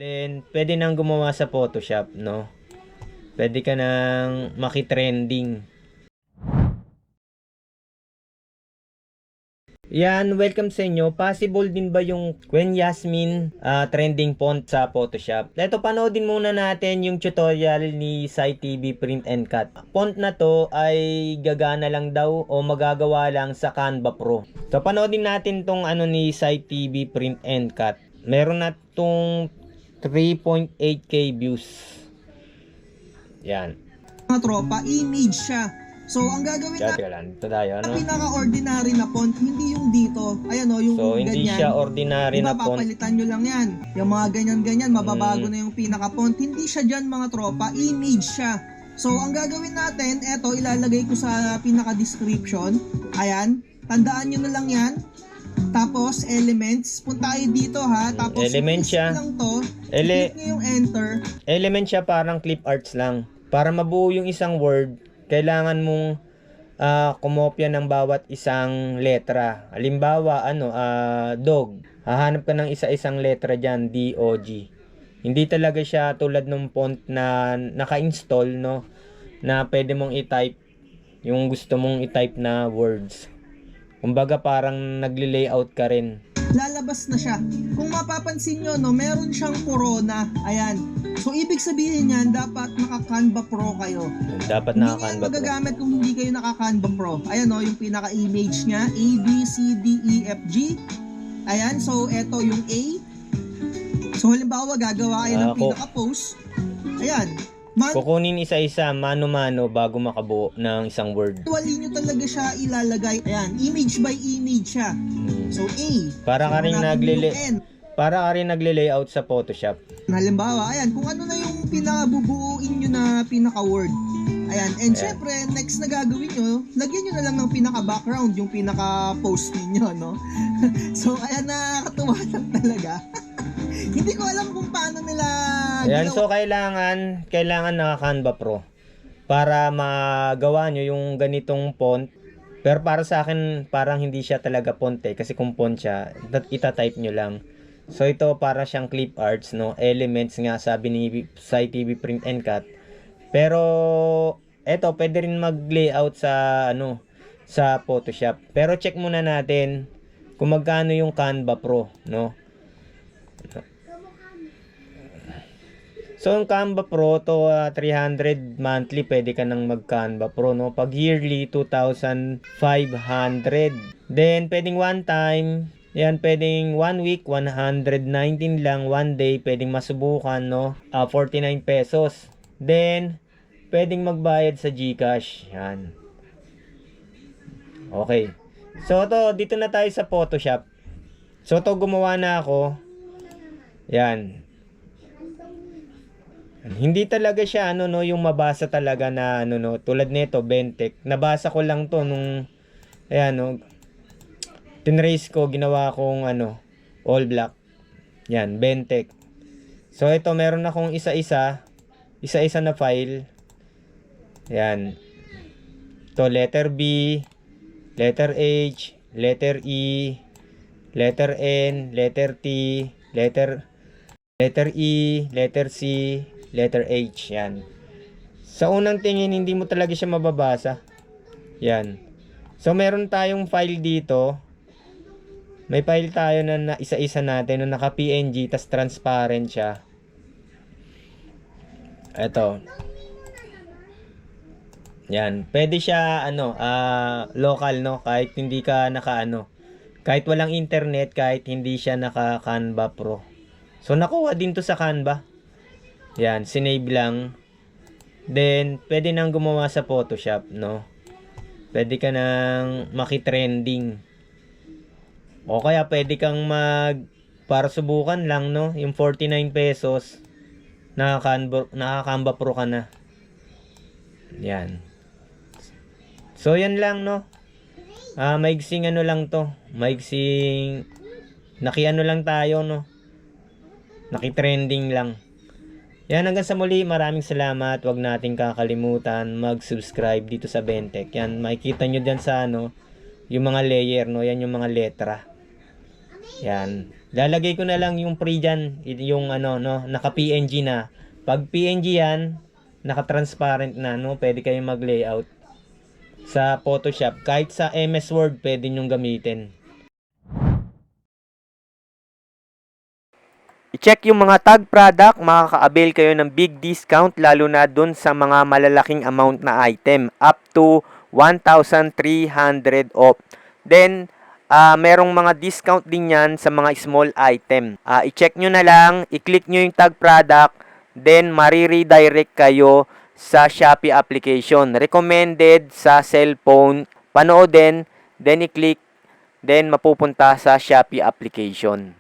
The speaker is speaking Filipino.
Then, pwede nang gumawa sa Photoshop, no? Pwede ka nang makitrending. Yan, welcome sa inyo. Possible din ba yung Gwen Yasmin trending font sa Photoshop? Ito, panoodin muna natin yung tutorial ni SciTV Print and Cut. Font na to ay gagana lang daw o magagawa lang sa Canva Pro. So, panoodin natin tong ano ni SciTV Print and Cut. Meron na tong 3.8k views. Yan. Mga tropa, image siya. So, ang gagawin natin, ito tayo, ano? Pinaka-ordinary na font, hindi yung dito. Ayan o, yung so, ganyan. hindi siya ordinary na font. Papalitan nyo lang yan. Yung mga ganyan-ganyan, mababago na yung pinaka-font. Hindi siya dyan mga tropa, image siya. So, ang gagawin natin, eto, ilalagay ko sa pinaka-description. Ayan, tandaan nyo na lang yan. Tapos, elements. Punta kayo dito ha. Tapos, element siya. Lang to. Click nyo yung enter. Element siya, parang clip arts lang. Para mabuo yung isang word, kailangan mong kumopya ng bawat isang letra. Halimbawa, dog. Hahanap ka ng isa-isang letra dyan, D-O-G. Hindi talaga siya tulad ng font na naka-install, no? Na pwede mong i-type yung gusto mong i-type na words. Kumbaga parang nagli-layout ka rin. Lalabas na siya. Kung mapapansin nyo, no, meron siyang corona. Ayan. So, ibig sabihin yan, dapat naka-Canva Pro kayo. Dapat naka-Canva Pro. Hindi magagamit kung hindi kayo naka-Canva Pro. Ayan, no, yung pinaka-image niya. A, B, C, D, E, F, G. Ayan. So, eto yung A. So, halimbawa, gagawa kayo ng pinaka-post. Ayan. Kukunin isa-isa, mano-mano bago makabuo ng isang word. Wali nyo talaga siya ilalagay. Ayan, image by image siya. So A. Para ka rin nagle-layout sa Photoshop. Halimbawa, ayan, kung ano na yung pinakabubuuin nyo na pinaka-word. Ayan, and syempre, next na gagawin nyo, lagyan nyo na lang ng pinaka-background, yung pinaka-post ninyo, no? So, ayan, nakakatuwa lang talaga. Hindi ko alam kung paano nila ayan, so kailangan naka-Canva Pro para magawa nyo yung ganitong font. Pero para sa akin, parang hindi siya talaga font kasi kung font siya, itatype nyo lang. So ito para siyang clip arts, no? Elements nga sabi ni SciTV Print and Cut. Pero eto pwede rin mag-layout sa sa Photoshop. Pero check muna natin kung magkano yung Canva Pro, no? So, ang Canva Pro to 300 monthly, pwede ka nang mag-Canva Pro, no? Pag yearly, 2,500. Then, pwedeng one time, yan, pwedeng 1 week, 119 lang, 1 day, pwedeng masubukan, no? 49 pesos. Then, pwedeng magbayad sa GCash, yan. Okay. So, dito na tayo sa Photoshop. So, gumawa na ako. Yan. Hindi talaga siya yung mabasa talaga na tulad nito Bentek. Nabasa ko lang to nung tinrace ko, ginawa kong all black. Yan, Bentek. So ito meron akong isa-isa na file. Yan. To letter B, letter H, letter E, letter N, letter T, letter E, letter C, letter H, yan. Sa unang tingin, hindi mo talaga siya mababasa. Yan. So, meron tayong file dito. May file tayo na isa-isa natin, na naka-PNG, tas transparent siya. Ito. Yan. Pwede siya, local, no? Kahit hindi ka kahit walang internet, kahit hindi siya naka-Canva Pro. So, nakuha din to sa Canva. Yan, sinave lang. Then, pwede nang gumawa sa Photoshop, no? Pwede ka nang makitrending. O kaya pwede kang para subukan lang, no? Yung 49 pesos, naka-Canva Pro ka na. Yan. So, yan lang, no? Maigsing lang to. Maigsing, lang tayo, no? Nakitrending lang. Yan, hanggang sa muli, maraming salamat. Huwag nating kakalimutan mag-subscribe dito sa Bentek. Yan, makikita nyo dyan sa yung mga layer, no? Yan yung mga letra. Yan. Lalagay ko na lang yung free dyan, yung ano, no, naka-PNG na. Pag PNG yan, naka-transparent na, no, pwede kayong mag-layout sa Photoshop. Kahit sa MS Word, pwede nyong gamitin. I-check yung mga tag product, makaka-avail kayo ng big discount lalo na dun sa mga malalaking amount na item, up to 1,300 off. Then, merong mga discount din yan sa mga small item. I-check nyo na lang, i-click nyo yung tag product, then mariredirect kayo sa Shopee application. Recommended sa cellphone, panoodin, then i-click, then mapupunta sa Shopee application.